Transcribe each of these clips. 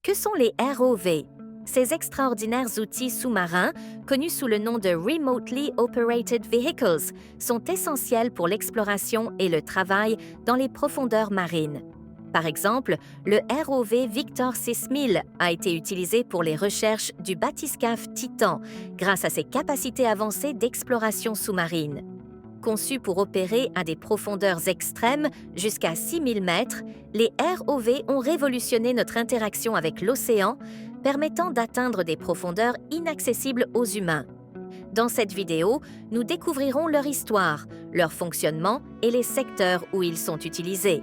Que sont les ROV? Ces extraordinaires outils sous-marins, connus sous le nom de Remotely Operated Vehicles, sont essentiels pour l'exploration et le travail dans les profondeurs marines. Par exemple, le ROV Victor 6000 a été utilisé pour les recherches du bathyscaphe Titan grâce à ses capacités avancées d'exploration sous-marine. Conçus pour opérer à des profondeurs extrêmes, jusqu'à 6000 mètres, les ROV ont révolutionné notre interaction avec l'océan, permettant d'atteindre des profondeurs inaccessibles aux humains. Dans cette vidéo, nous découvrirons leur histoire, leur fonctionnement et les secteurs où ils sont utilisés,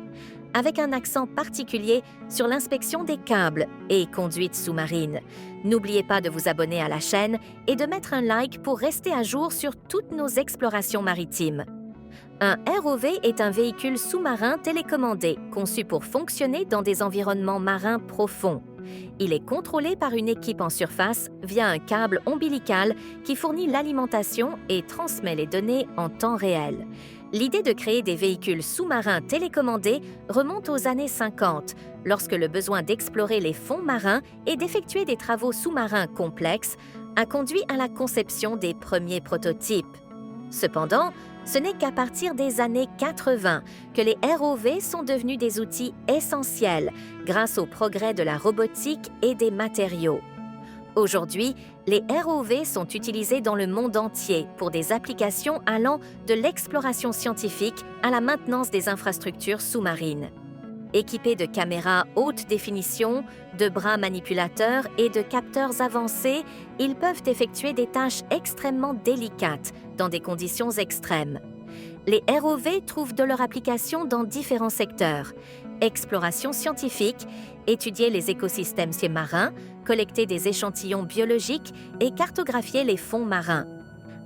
avec un accent particulier sur l'inspection des câbles et conduites sous-marines. N'oubliez pas de vous abonner à la chaîne et de mettre un like pour rester à jour sur toutes nos explorations maritimes. Un ROV est un véhicule sous-marin télécommandé, conçu pour fonctionner dans des environnements marins profonds. Il est contrôlé par une équipe en surface via un câble ombilical qui fournit l'alimentation et transmet les données en temps réel. L'idée de créer des véhicules sous-marins télécommandés remonte aux années 50, lorsque le besoin d'explorer les fonds marins et d'effectuer des travaux sous-marins complexes a conduit à la conception des premiers prototypes. Cependant, ce n'est qu'à partir des années 80 que les ROV sont devenus des outils essentiels grâce au progrès de la robotique et des matériaux. Aujourd'hui, les ROV sont utilisés dans le monde entier pour des applications allant de l'exploration scientifique à la maintenance des infrastructures sous-marines. Équipés de caméras haute définition, de bras manipulateurs et de capteurs avancés, ils peuvent effectuer des tâches extrêmement délicates dans des conditions extrêmes. Les ROV trouvent de leur application dans différents secteurs. Exploration scientifique, étudier les écosystèmes marins, collecter des échantillons biologiques et cartographier les fonds marins.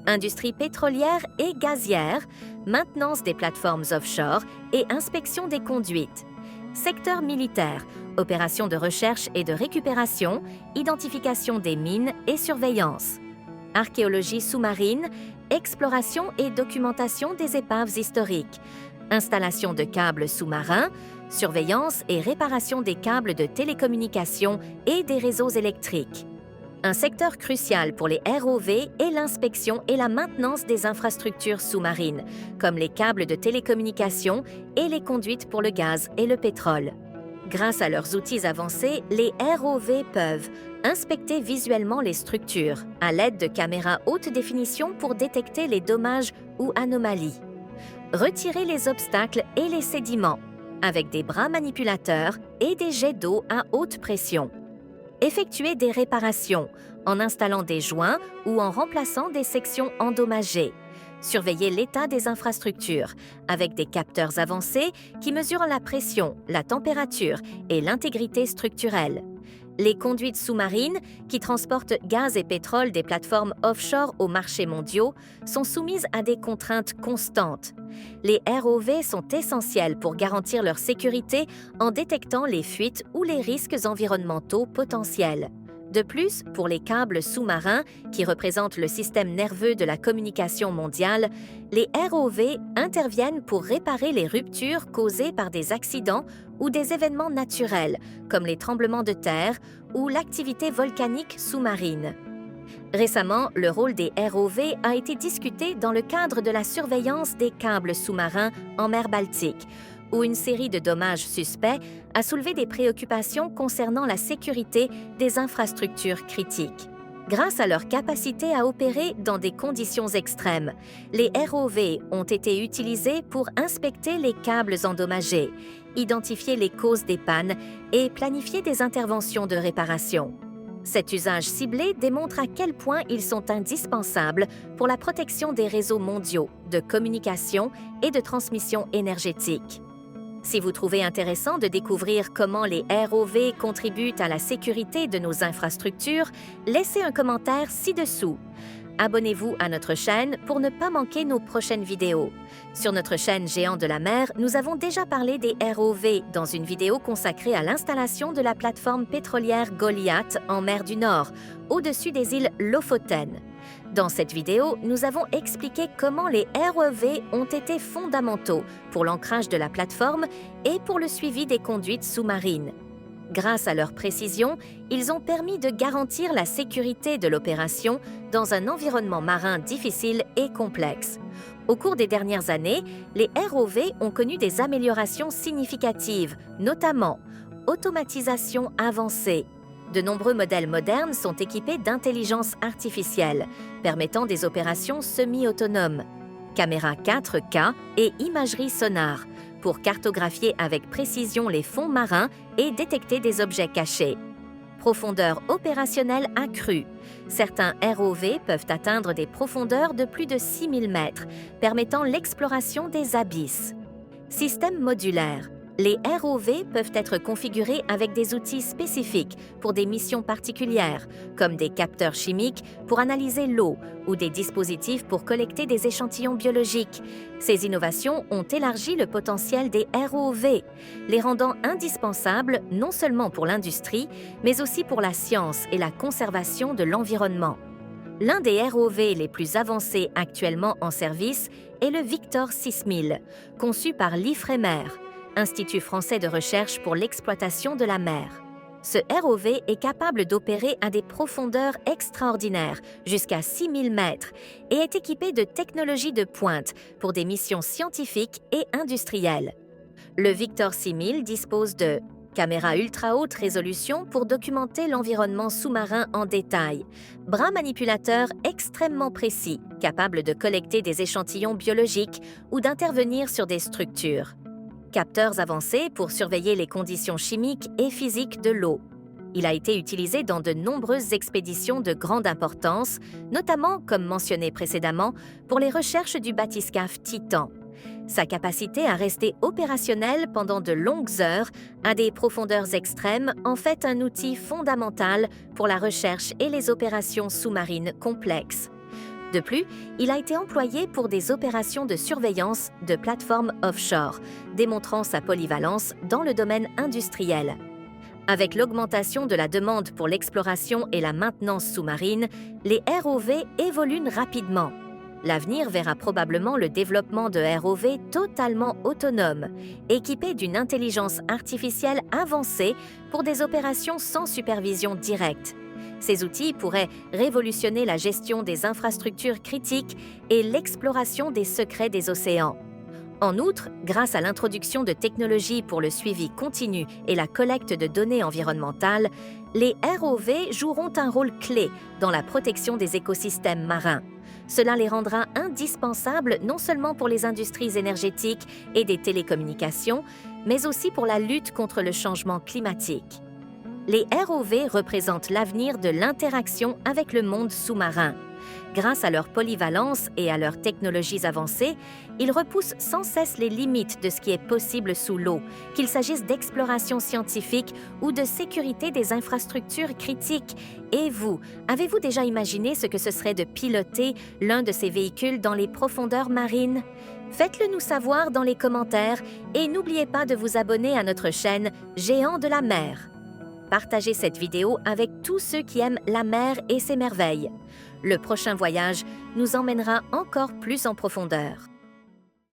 Industrie pétrolière et gazière, maintenance des plateformes offshore et inspection des conduites. Secteur militaire, opérations de recherche et de récupération, identification des mines et surveillance. Archéologie sous-marine, exploration et documentation des épaves historiques. Installation de câbles sous-marins, surveillance et réparation des câbles de télécommunication et des réseaux électriques. Un secteur crucial pour les ROV est l'inspection et la maintenance des infrastructures sous-marines, comme les câbles de télécommunication et les conduites pour le gaz et le pétrole. Grâce à leurs outils avancés, les ROV peuvent inspecter visuellement les structures à l'aide de caméras haute définition pour détecter les dommages ou anomalies, retirer les obstacles et les sédiments avec des bras manipulateurs et des jets d'eau à haute pression, effectuer des réparations en installant des joints ou en remplaçant des sections endommagées, surveiller l'état des infrastructures avec des capteurs avancés qui mesurent la pression, la température et l'intégrité structurelle. Les conduites sous-marines, qui transportent gaz et pétrole des plateformes offshore aux marchés mondiaux, sont soumises à des contraintes constantes. Les ROV sont essentiels pour garantir leur sécurité en détectant les fuites ou les risques environnementaux potentiels. De plus, pour les câbles sous-marins, qui représentent le système nerveux de la communication mondiale, les ROV interviennent pour réparer les ruptures causées par des accidents ou des événements naturels, comme les tremblements de terre ou l'activité volcanique sous-marine. Récemment, le rôle des ROV a été discuté dans le cadre de la surveillance des câbles sous-marins en mer Baltique, où une série de dommages suspects a soulevé des préoccupations concernant la sécurité des infrastructures critiques. Grâce à leur capacité à opérer dans des conditions extrêmes, les ROV ont été utilisés pour inspecter les câbles endommagés, identifier les causes des pannes et planifier des interventions de réparation. Cet usage ciblé démontre à quel point ils sont indispensables pour la protection des réseaux mondiaux de communication et de transmission énergétique. Si vous trouvez intéressant de découvrir comment les ROV contribuent à la sécurité de nos infrastructures, laissez un commentaire ci-dessous. Abonnez-vous à notre chaîne pour ne pas manquer nos prochaines vidéos. Sur notre chaîne Géants de la mer, nous avons déjà parlé des ROV dans une vidéo consacrée à l'installation de la plateforme pétrolière Goliath en mer du Nord, au-dessus des îles Lofoten. Dans cette vidéo, nous avons expliqué comment les ROV ont été fondamentaux pour l'ancrage de la plateforme et pour le suivi des conduites sous-marines. Grâce à leur précision, ils ont permis de garantir la sécurité de l'opération dans un environnement marin difficile et complexe. Au cours des dernières années, les ROV ont connu des améliorations significatives, notamment automatisation avancée. De nombreux modèles modernes sont équipés d'intelligence artificielle, permettant des opérations semi-autonomes, caméras 4K et imagerie sonare, pour cartographier avec précision les fonds marins et détecter des objets cachés. Profondeur opérationnelle accrue. Certains ROV peuvent atteindre des profondeurs de plus de 6000 mètres, permettant l'exploration des abysses. Système modulaire. Les ROV peuvent être configurés avec des outils spécifiques pour des missions particulières, comme des capteurs chimiques pour analyser l'eau ou des dispositifs pour collecter des échantillons biologiques. Ces innovations ont élargi le potentiel des ROV, les rendant indispensables non seulement pour l'industrie, mais aussi pour la science et la conservation de l'environnement. L'un des ROV les plus avancés actuellement en service est le Victor 6000, conçu par l'IFREMER, Institut français de recherche pour l'exploitation de la mer. Ce ROV est capable d'opérer à des profondeurs extraordinaires, jusqu'à 6000 mètres, et est équipé de technologies de pointe pour des missions scientifiques et industrielles. Le Victor 6000 dispose de caméras ultra haute résolution pour documenter l'environnement sous-marin en détail, bras manipulateurs extrêmement précis, capables de collecter des échantillons biologiques ou d'intervenir sur des structures. Capteurs avancés pour surveiller les conditions chimiques et physiques de l'eau. Il a été utilisé dans de nombreuses expéditions de grande importance, notamment, comme mentionné précédemment, pour les recherches du bathyscaphe Titan. Sa capacité à rester opérationnelle pendant de longues heures à des profondeurs extrêmes en fait un outil fondamental pour la recherche et les opérations sous-marines complexes. De plus, il a été employé pour des opérations de surveillance de plateformes offshore, démontrant sa polyvalence dans le domaine industriel. Avec l'augmentation de la demande pour l'exploration et la maintenance sous-marine, les ROV évoluent rapidement. L'avenir verra probablement le développement de ROV totalement autonomes, équipés d'une intelligence artificielle avancée pour des opérations sans supervision directe. Ces outils pourraient révolutionner la gestion des infrastructures critiques et l'exploration des secrets des océans. En outre, grâce à l'introduction de technologies pour le suivi continu et la collecte de données environnementales, les ROV joueront un rôle clé dans la protection des écosystèmes marins. Cela les rendra indispensables non seulement pour les industries énergétiques et des télécommunications, mais aussi pour la lutte contre le changement climatique. Les ROV représentent l'avenir de l'interaction avec le monde sous-marin. Grâce à leur polyvalence et à leurs technologies avancées, ils repoussent sans cesse les limites de ce qui est possible sous l'eau, qu'il s'agisse d'exploration scientifique ou de sécurité des infrastructures critiques. Et vous, avez-vous déjà imaginé ce que ce serait de piloter l'un de ces véhicules dans les profondeurs marines? Faites-le nous savoir dans les commentaires et n'oubliez pas de vous abonner à notre chaîne Géants de la mer. Partagez cette vidéo avec tous ceux qui aiment la mer et ses merveilles. Le prochain voyage nous emmènera encore plus en profondeur.